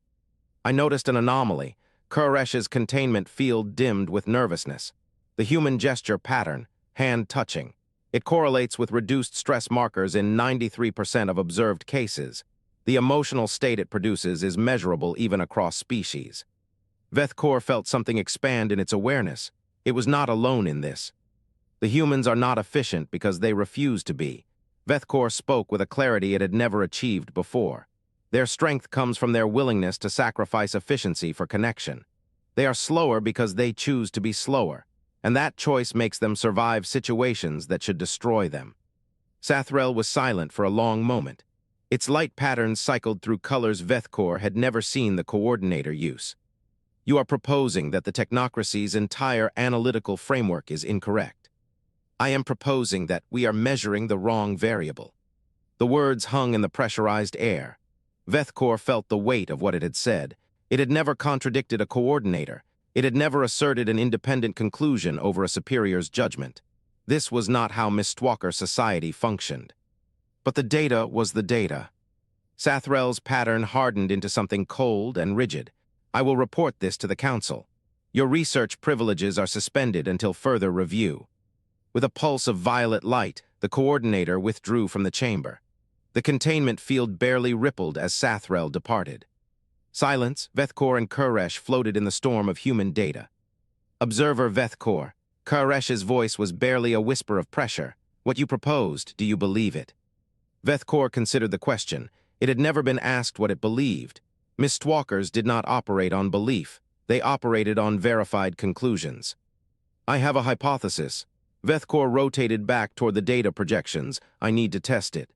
I noticed an anomaly. Koresh's containment field dimmed with nervousness. The human gesture pattern, hand touching. It correlates with reduced stress markers in 93% of observed cases. The emotional state it produces is measurable even across species. Vethkor felt something expand in its awareness. It was not alone in this. The humans are not efficient because they refuse to be. Vethkor spoke with a clarity it had never achieved before. Their strength comes from their willingness to sacrifice efficiency for connection. They are slower because they choose to be slower, and that choice makes them survive situations that should destroy them. Sathrel was silent for a long moment. Its light patterns cycled through colors Vethkor had never seen the coordinator use. You are proposing that the technocracy's entire analytical framework is incorrect. I am proposing that we are measuring the wrong variable. The words hung in the pressurized air. Vethkor felt the weight of what it had said. It had never contradicted a coordinator. It had never asserted an independent conclusion over a superior's judgment. This was not how Mistwalker society functioned. But the data was the data. Sathrel's pattern hardened into something cold and rigid. I will report this to the council. Your research privileges are suspended until further review. With a pulse of violet light, the coordinator withdrew from the chamber. The containment field barely rippled as Sathrel departed. Silence, Vethkor and Koresh floated in the storm of human data. Observer Vethkor, Koresh's voice was barely a whisper of pressure. What you proposed, do you believe it? Vethkor considered the question. It had never been asked what it believed. Mistwalkers did not operate on belief. They operated on verified conclusions. I have a hypothesis. Vethkor rotated back toward the data projections. I need to test it.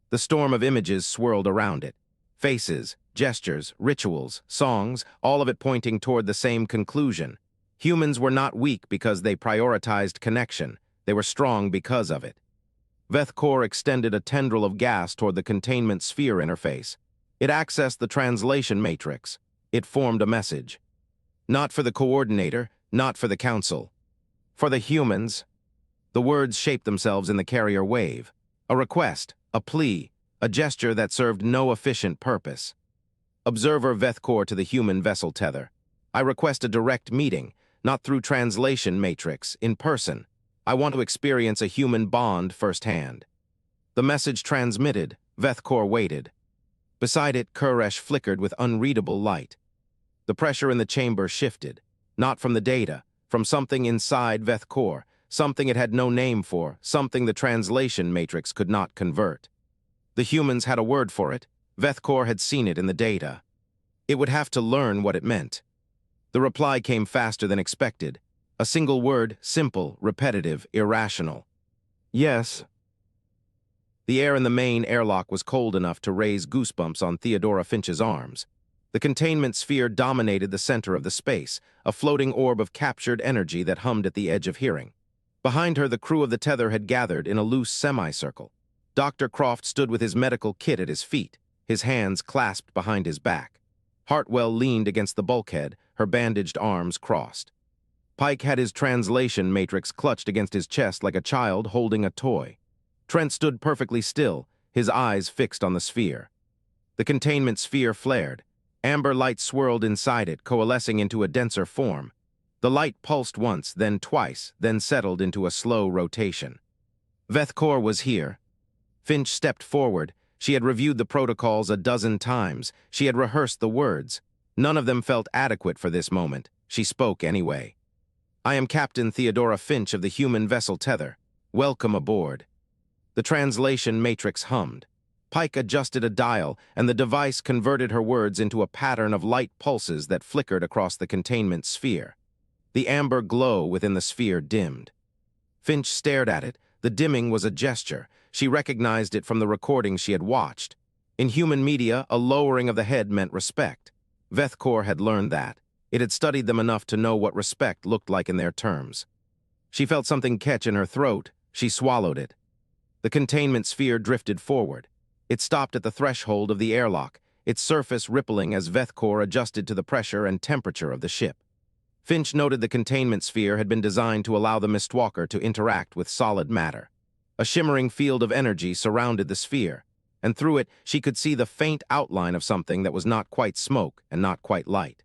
The storm of images swirled around it. Faces, gestures, rituals, songs, all of it pointing toward the same conclusion. Humans were not weak because they prioritized connection. They were strong because of it. Vethkor extended a tendril of gas toward the containment sphere interface. It accessed the translation matrix. It formed a message. Not for the coordinator, not for the council. For the humans. The words shaped themselves in the carrier wave. A request, a plea, a gesture that served no efficient purpose. Observer Vethkor to the human vessel Tether. I request a direct meeting. not through translation matrix, in person. I want to experience a human bond firsthand. The message transmitted, Vethkor waited. Beside it, Kuresh flickered with unreadable light. The pressure in the chamber shifted, not from the data, from something inside Vethkor, something it had no name for, something the translation matrix could not convert. The humans had a word for it. Vethkor had seen it in the data. It would have to learn what it meant. The reply came faster than expected. A single word, simple, repetitive, irrational. Yes. The air in the main airlock was cold enough to raise goosebumps on Theodora Finch's arms. The containment sphere dominated the center of the space, a floating orb of captured energy that hummed at the edge of hearing. Behind her, the crew of the Tether had gathered in a loose semicircle. Dr. Croft stood with his medical kit at his feet, his hands clasped behind his back. Hartwell leaned against the bulkhead, her bandaged arms crossed. Pike had his translation matrix clutched against his chest like a child holding a toy. Trent stood perfectly still, his eyes fixed on the sphere. The containment sphere flared. Amber light swirled inside it, coalescing into a denser form. The light pulsed once, then twice, then settled into a slow rotation. Vethkor was here. Finch stepped forward. She had reviewed the protocols a dozen times. She had rehearsed the words. None of them felt adequate for this moment. She spoke anyway. I am Captain Theodora Finch of the human vessel Tether. Welcome aboard. The translation matrix hummed. Pike adjusted a dial, and the device converted her words into a pattern of light pulses that flickered across the containment sphere. The amber glow within the sphere dimmed. Finch stared at it. The dimming was a gesture. She recognized it from the recordings she had watched. In human media, a lowering of the head meant respect. Vethkor had learned that. It had studied them enough to know what respect looked like in their terms. She felt something catch in her throat. She swallowed it. The containment sphere drifted forward. It stopped at the threshold of the airlock, its surface rippling as Vethkor adjusted to the pressure and temperature of the ship. Finch noted the containment sphere had been designed to allow the Mistwalker to interact with solid matter. A shimmering field of energy surrounded the sphere, and through it she could see the faint outline of something that was not quite smoke and not quite light.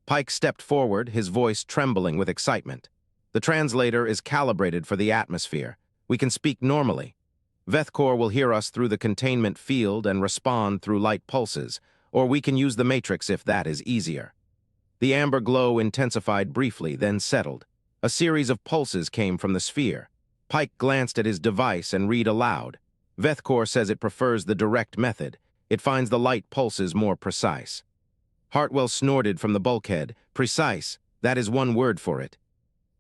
Pike stepped forward, his voice trembling with excitement. The translator is calibrated for the atmosphere. We can speak normally. Vethkor will hear us through the containment field and respond through light pulses, or we can use the matrix if that is easier. The amber glow intensified briefly, then settled. A series of pulses came from the sphere. Pike glanced at his device and read aloud. Vethkor says it prefers the direct method. It finds the light pulses more precise. Hartwell snorted from the bulkhead. Precise, that is one word for it.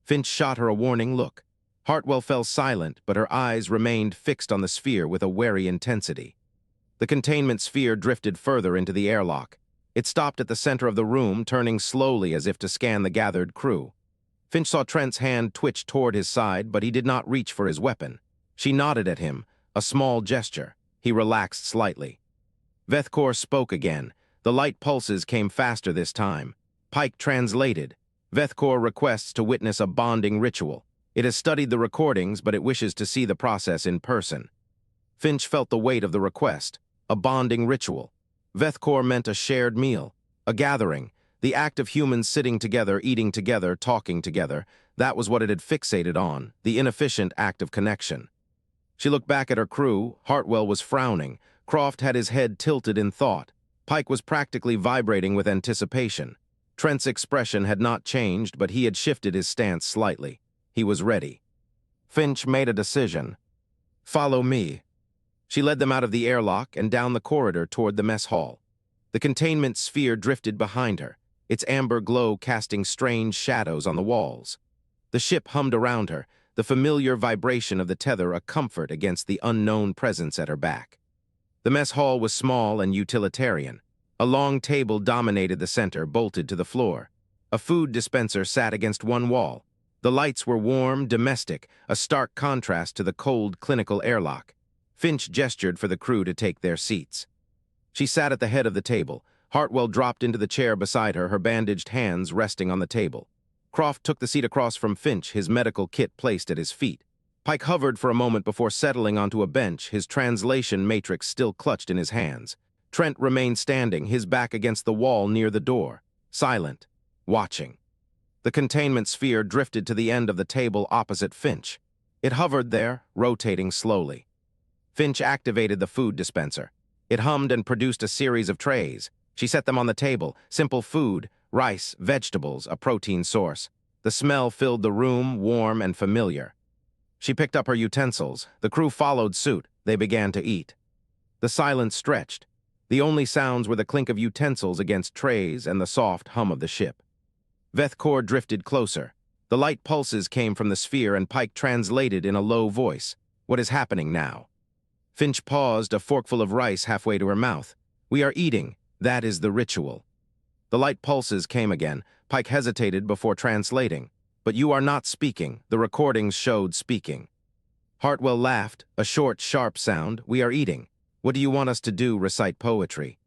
Finch shot her a warning look. Hartwell fell silent, but her eyes remained fixed on the sphere with a wary intensity. The containment sphere drifted further into the airlock. It stopped at the center of the room, turning slowly as if to scan the gathered crew. Finch saw Trent's hand twitch toward his side, but he did not reach for his weapon. She nodded at him, a small gesture. He relaxed slightly. Vethkor spoke again. The light pulses came faster this time. Pike translated. Vethkor requests to witness a bonding ritual. It has studied the recordings, but it wishes to see the process in person. Finch felt the weight of the request. A bonding ritual. Vethkor meant a shared meal, a gathering, the act of humans sitting together, eating together, talking together. That was what it had fixated on, the inefficient act of connection. She looked back at her crew. Hartwell was frowning. Croft had his head tilted in thought. Pike was practically vibrating with anticipation. Trent's expression had not changed, but he had shifted his stance slightly. He was ready. Finch made a decision. Follow me. She led them out of the airlock and down the corridor toward the mess hall. The containment sphere drifted behind her, its amber glow casting strange shadows on the walls. The ship hummed around her, the familiar vibration of the tether a comfort against the unknown presence at her back. The mess hall was small and utilitarian. A long table dominated the center, bolted to the floor. A food dispenser sat against one wall. The lights were warm, domestic, a stark contrast to the cold, clinical airlock. Finch gestured for the crew to take their seats. She sat at the head of the table. Hartwell dropped into the chair beside her, her bandaged hands resting on the table. Croft took the seat across from Finch, his medical kit placed at his feet. Pike hovered for a moment before settling onto a bench, his translation matrix still clutched in his hands. Trent remained standing, his back against the wall near the door, silent, watching. The containment sphere drifted to the end of the table opposite Finch. It hovered there, rotating slowly. Finch activated the food dispenser. It hummed and produced a series of trays. She set them on the table, simple food, rice, vegetables, a protein source. The smell filled the room, warm and familiar. She picked up her utensils. The crew followed suit. They began to eat. The silence stretched. The only sounds were the clink of utensils against trays and the soft hum of the ship. Vethkor drifted closer. The light pulses came from the sphere and Pike translated in a low voice. What is happening now? Finch paused, a forkful of rice halfway to her mouth. We are eating. That is the ritual. The light pulses came again. Pike hesitated before translating. But you are not speaking. The recordings showed speaking. Hartwell laughed, a short, sharp sound. We are eating. What do you want us to do? Recite poetry.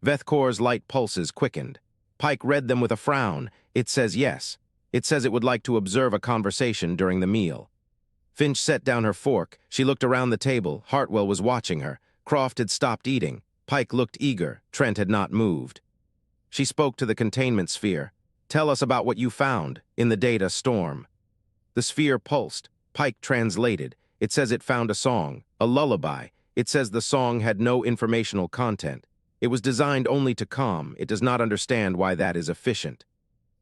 Vethkor's light pulses quickened. Pike read them with a frown. It says yes. It says it would like to observe a conversation during the meal. Finch set down her fork. She looked around the table. Hartwell was watching her. Croft had stopped eating. Pike looked eager. Trent had not moved. She spoke to the containment sphere. Tell us about what you found in the data storm. The sphere pulsed. Pike translated. It says it found a song, a lullaby. It says the song had no informational content. It was designed only to calm. It does not understand why that is efficient.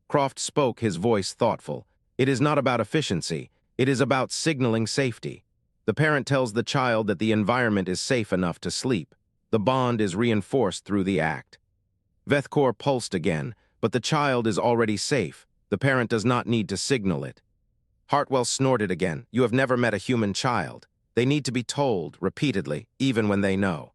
Croft spoke, his voice thoughtful. It is not about efficiency. It is about signaling safety. The parent tells the child that the environment is safe enough to sleep. The bond is reinforced through the act. Vethkor pulsed again, but the child is already safe. The parent does not need to signal it. Hartwell snorted again. You have never met a human child. They need to be told, repeatedly, even when they know.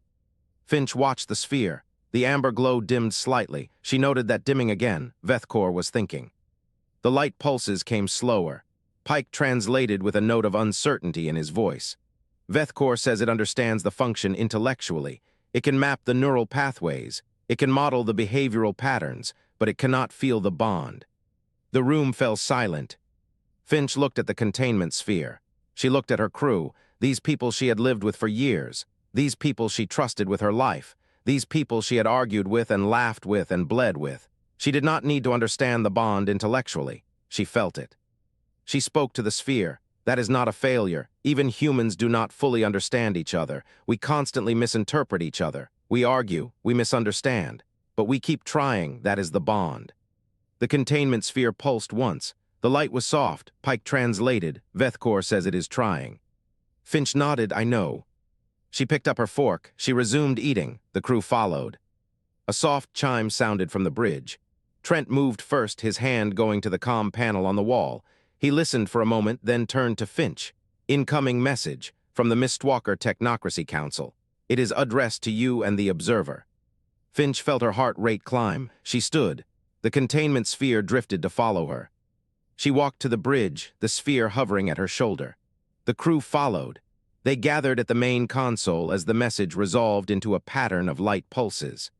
Finch watched the sphere. The amber glow dimmed slightly. She noted that dimming again, Vethkor was thinking. The light pulses came slower. Pike translated with a note of uncertainty in his voice. Vethkor says it understands the function intellectually. It can map the neural pathways. It can model the behavioral patterns, but it cannot feel the bond. The room fell silent. Finch looked at the containment sphere. She looked at her crew, these people she had lived with for years, these people she trusted with her life, these people she had argued with and laughed with and bled with. She did not need to understand the bond intellectually. She felt it. She spoke to the sphere. That is not a failure. Even humans do not fully understand each other. We constantly misinterpret each other. We argue, we misunderstand. But we keep trying, that is the bond. The containment sphere pulsed once. The light was soft. Pike translated. Vethkor says it is trying. Finch nodded, I know. She picked up her fork. She resumed eating. The crew followed. A soft chime sounded from the bridge. Trent moved first, his hand going to the comm panel on the wall. He listened for a moment, then turned to Finch. Incoming message from the Mistwalker Technocracy Council. It is addressed to you and the observer. Finch felt her heart rate climb. She stood. The containment sphere drifted to follow her. She walked to the bridge, the sphere hovering at her shoulder. The crew followed. They gathered at the main console as the message resolved into a pattern of light pulses.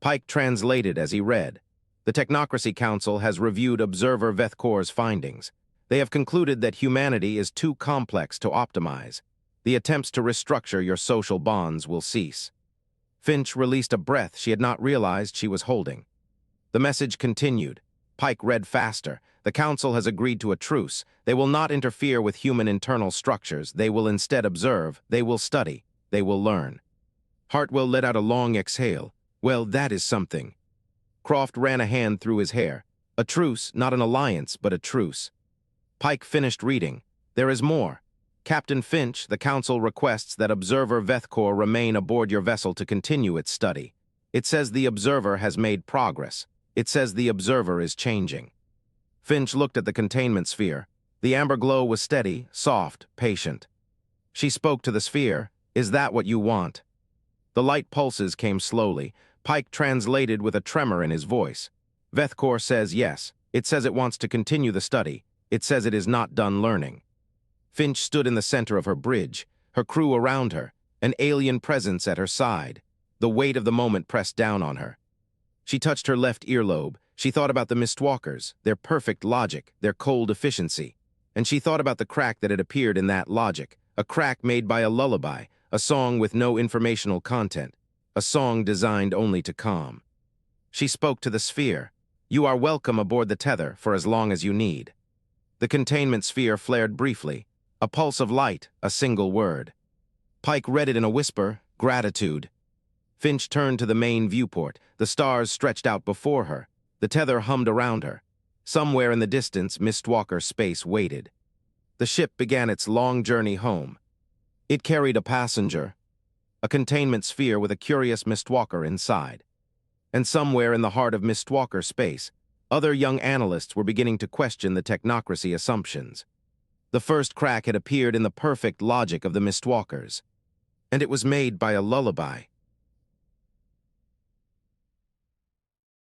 Pike translated as he read. The Technocracy Council has reviewed Observer Vethkor's findings. They have concluded that humanity is too complex to optimize. The attempts to restructure your social bonds will cease. Finch released a breath she had not realized she was holding. The message continued. Pike read faster. The Council has agreed to a truce. They will not interfere with human internal structures. They will instead observe. They will study. They will learn. Hartwell let out a long exhale. Well, that is something. Croft ran a hand through his hair. A truce, not an alliance, but a truce. Pike finished reading. There is more. Captain Finch, the Council requests that Observer Vethkor remain aboard your vessel to continue its study. It says the Observer has made progress. It says the Observer is changing. Finch looked at the containment sphere. The amber glow was steady, soft, patient. She spoke to the sphere. Is that what you want? The light pulses came slowly. Pike translated with a tremor in his voice. Vethkor says yes. It says it wants to continue the study. It says it is not done learning. Finch stood in the center of her bridge, her crew around her, an alien presence at her side. The weight of the moment pressed down on her. She touched her left earlobe. She thought about the Mistwalkers, their perfect logic, their cold efficiency. And she thought about the crack that had appeared in that logic, a crack made by a lullaby, a song with no informational content, a song designed only to calm. She spoke to the sphere. You are welcome aboard the Tether for as long as you need. The containment sphere flared briefly. A pulse of light, a single word. Pike read it in a whisper, gratitude. Finch turned to the main viewport. The stars stretched out before her. The Tether hummed around her. Somewhere in the distance, Mistwalker space waited. The ship began its long journey home. It carried a passenger, a containment sphere with a curious Mistwalker inside. And somewhere in the heart of Mistwalker space, other young analysts were beginning to question the technocracy assumptions. The first crack had appeared in the perfect logic of the Mistwalkers, and it was made by a lullaby.